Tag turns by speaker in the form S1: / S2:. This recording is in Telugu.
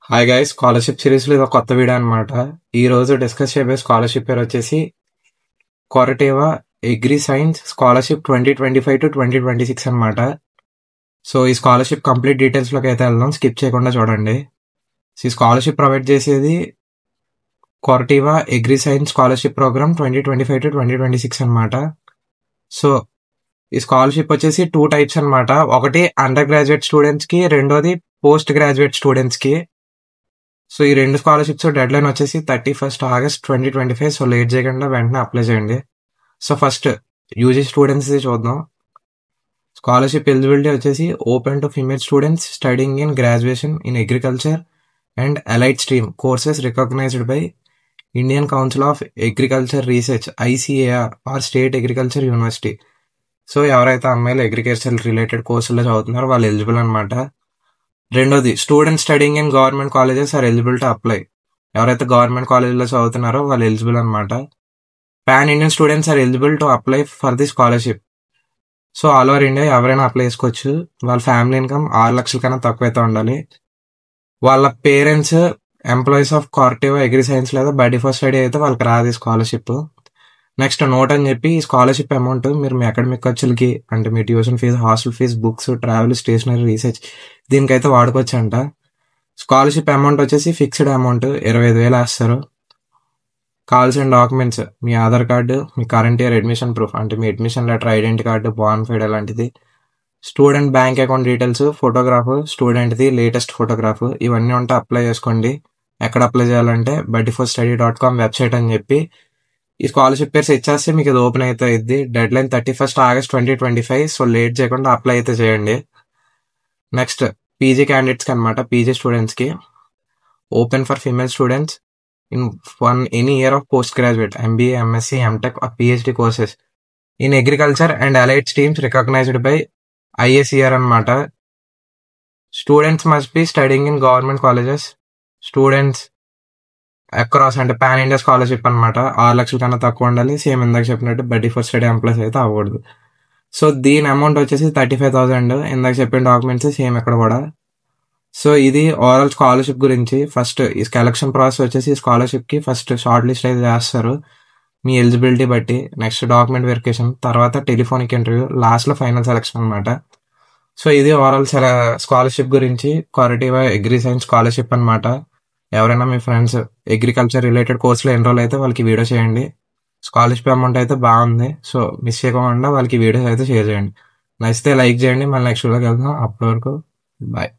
S1: హాయ్ గైస్, స్కాలర్షిప్ సిరీస్ లో ఇది ఒక కొత్త వీడియో అనమాట. ఈ రోజు డిస్కస్ చేయబోయే స్కాలర్షిప్ పేరు వచ్చేసి కొరటేవా అగ్రి సైన్స్ స్కాలర్షిప్ 2025 to 2026 అనమాట. సో ఈ స్కాలర్షిప్ కంప్లీట్ డీటెయిల్స్ లోకి అయితే వెళ్దాం, స్కిప్ చేయకుండా చూడండి. సో ఈ స్కాలర్షిప్ ప్రొవైడ్ చేసేది Corteva agri science scholarship programme 2025 to 2026 అనమాట. సో ఈ స్కాలర్షిప్ వచ్చేసి 2 టైప్స్ అనమాట. ఒకటి అండర్ గ్రాడ్యుయేట్ స్టూడెంట్స్ కి, రెండోది పోస్ట్ గ్రాడ్యుయేట్ స్టూడెంట్స్ కి. సో ఈ రెండు స్కాలర్షిప్స్ డెడ్ లైన్ వచ్చేసి 31st August 2025. సో లేట్ చేయకుండా వెంటనే అప్లై చేయండి. సో ఫస్ట్ యూజీ స్టూడెంట్స్ చూద్దాం. స్కాలర్షిప్ ఎలిజిబిలిటీ వచ్చేసి open to female students studying in graduation in agriculture and allied stream courses recognised by Indian Council of Agriculture Research ICAR or state agriculture university. So ఎవరైతే అమ్మాయిలు అగ్రికల్చర్ రిలేటెడ్ కోర్సుల్లో చదువుతున్నారో వాళ్ళు ఎలిజిబుల్ అనమాట. రెండోది student studying in government colleges are eligible to apply. ఎవరైతే గవర్నమెంట్ కాలేజీలో చదువుతున్నారో వాళ్ళు ఎలిజిబుల్ అనమాట. Pan Indian students are eligible to apply for the scholarship. So all over India ఎవరైనా అప్లై చేసుకోవచ్చు. వాళ్ళ ఫ్యామిలీ ఇన్కమ్ 6 లక్షల కన్నా తక్కువైతే ఉండాలి. వాళ్ళ parents employees of Corteva agri science లేదా బడ్డీ ఫర్ స్టడీ అయితే వాళ్ళకి రాదు స్కాలర్షిప్. నెక్స్ట్ నోట్ అని చెప్పి ఈ స్కాలర్షిప్ అమౌంట్ మీరు మీ అకాడమిక్ ఖర్చులకి, అంటే మీ tuition fee, hostel fee, books, travel, stationery, research దీనికైతే వాడుకోవచ్చు అంట. స్కాలర్షిప్ అమౌంట్ వచ్చేసి ఫిక్స్డ్ అమౌంట్ 25,000 వేస్తారు. కావాల్సిన డాక్యుమెంట్స్ మీ ఆధార్ కార్డు, మీ కరెంట్ ఇయర్ అడ్మిషన్ ప్రూఫ్ అంటే మీ admission letter, identity card, bonafide అలాంటిది, student bank account details, photograph, స్టూడెంట్ది లేటెస్ట్ ఫోటోగ్రాఫ్, ఇవన్నీ ఉంటే అప్లై చేసుకోండి. ఎక్కడ అప్లై చేయాలంటే buddyforstudy.com వెబ్సైట్ అని చెప్పి ఈ స్కాలర్షిప్ పేరు సెట్ చేస్తే మీకు ఇది ఓపెన్ అయితే అయింది. Deadline 31st August 2025. So late చేయకుండా అప్లై అయితే చేయండి. నెక్స్ట్ పీజీ క్యాండిడేట్స్కి అనమాట. పీజీ స్టూడెంట్స్కి open for female students in any year of post graduate MBA, MSc, MTech or PhD courses in agriculture and allied streams recognised by ICAR అనమాట. Students must be studying in government colleges. Students across అంటే పాన్ ఇండియా స్కాలర్షిప్ అనమాట. 6 లక్షల కన్నా తక్కువ ఉండాలి. సేమ్ ఇందాక చెప్పినట్టు బడ్డీ ఫర్ స్టడీ ఎంప్లాయీస్ అయితే అవ్వకూడదు. సో దీని అమౌంట్ వచ్చేసి 35,000. ఇందాక చెప్పిన డాక్యుమెంట్స్ సేమ్ ఇక్కడ కూడా. సో ఇది ఓవరాల్ స్కాలర్షిప్ గురించి. ఫస్ట్ ఈ సెలక్షన్ ప్రాసెస్ వచ్చేసి స్కాలర్షిప్ కి ఫస్ట్ షార్ట్ లిస్ట్ అయితే చేస్తారు మీ ఎలిజిబిలిటీ బట్టి. నెక్స్ట్ డాక్యుమెంట్ వెరిఫికేషన్, తర్వాత టెలిఫోనిక్ ఇంటర్వ్యూ, లాస్ట్ లో ఫైనల్ సెలక్షన్ అనమాట. సో ఇది ఓవరాల్ స్కాలర్షిప్ గురించి. కొరటేవా అగ్రి సైన్స్ స్కాలర్షిప్ అనమాట. ఎవరైనా మీ ఫ్రెండ్స్ అగ్రికల్చర్ రిలేటెడ్ కోర్సులో ఎన్రోల్ అయితే వాళ్ళకి వీడియో చేయండి. స్కాలర్షిప్ అమౌంట్ అయితే బాగుంది. సో మిస్ చేయకుండా వాళ్ళకి వీడియోస్ అయితే షేర్ చేయండి. నచ్చితే లైక్ చేయండి. మళ్ళీ నెక్స్ట్ వీడియోకి వెళ్దాం. అప్పటి వరకు బాయ్.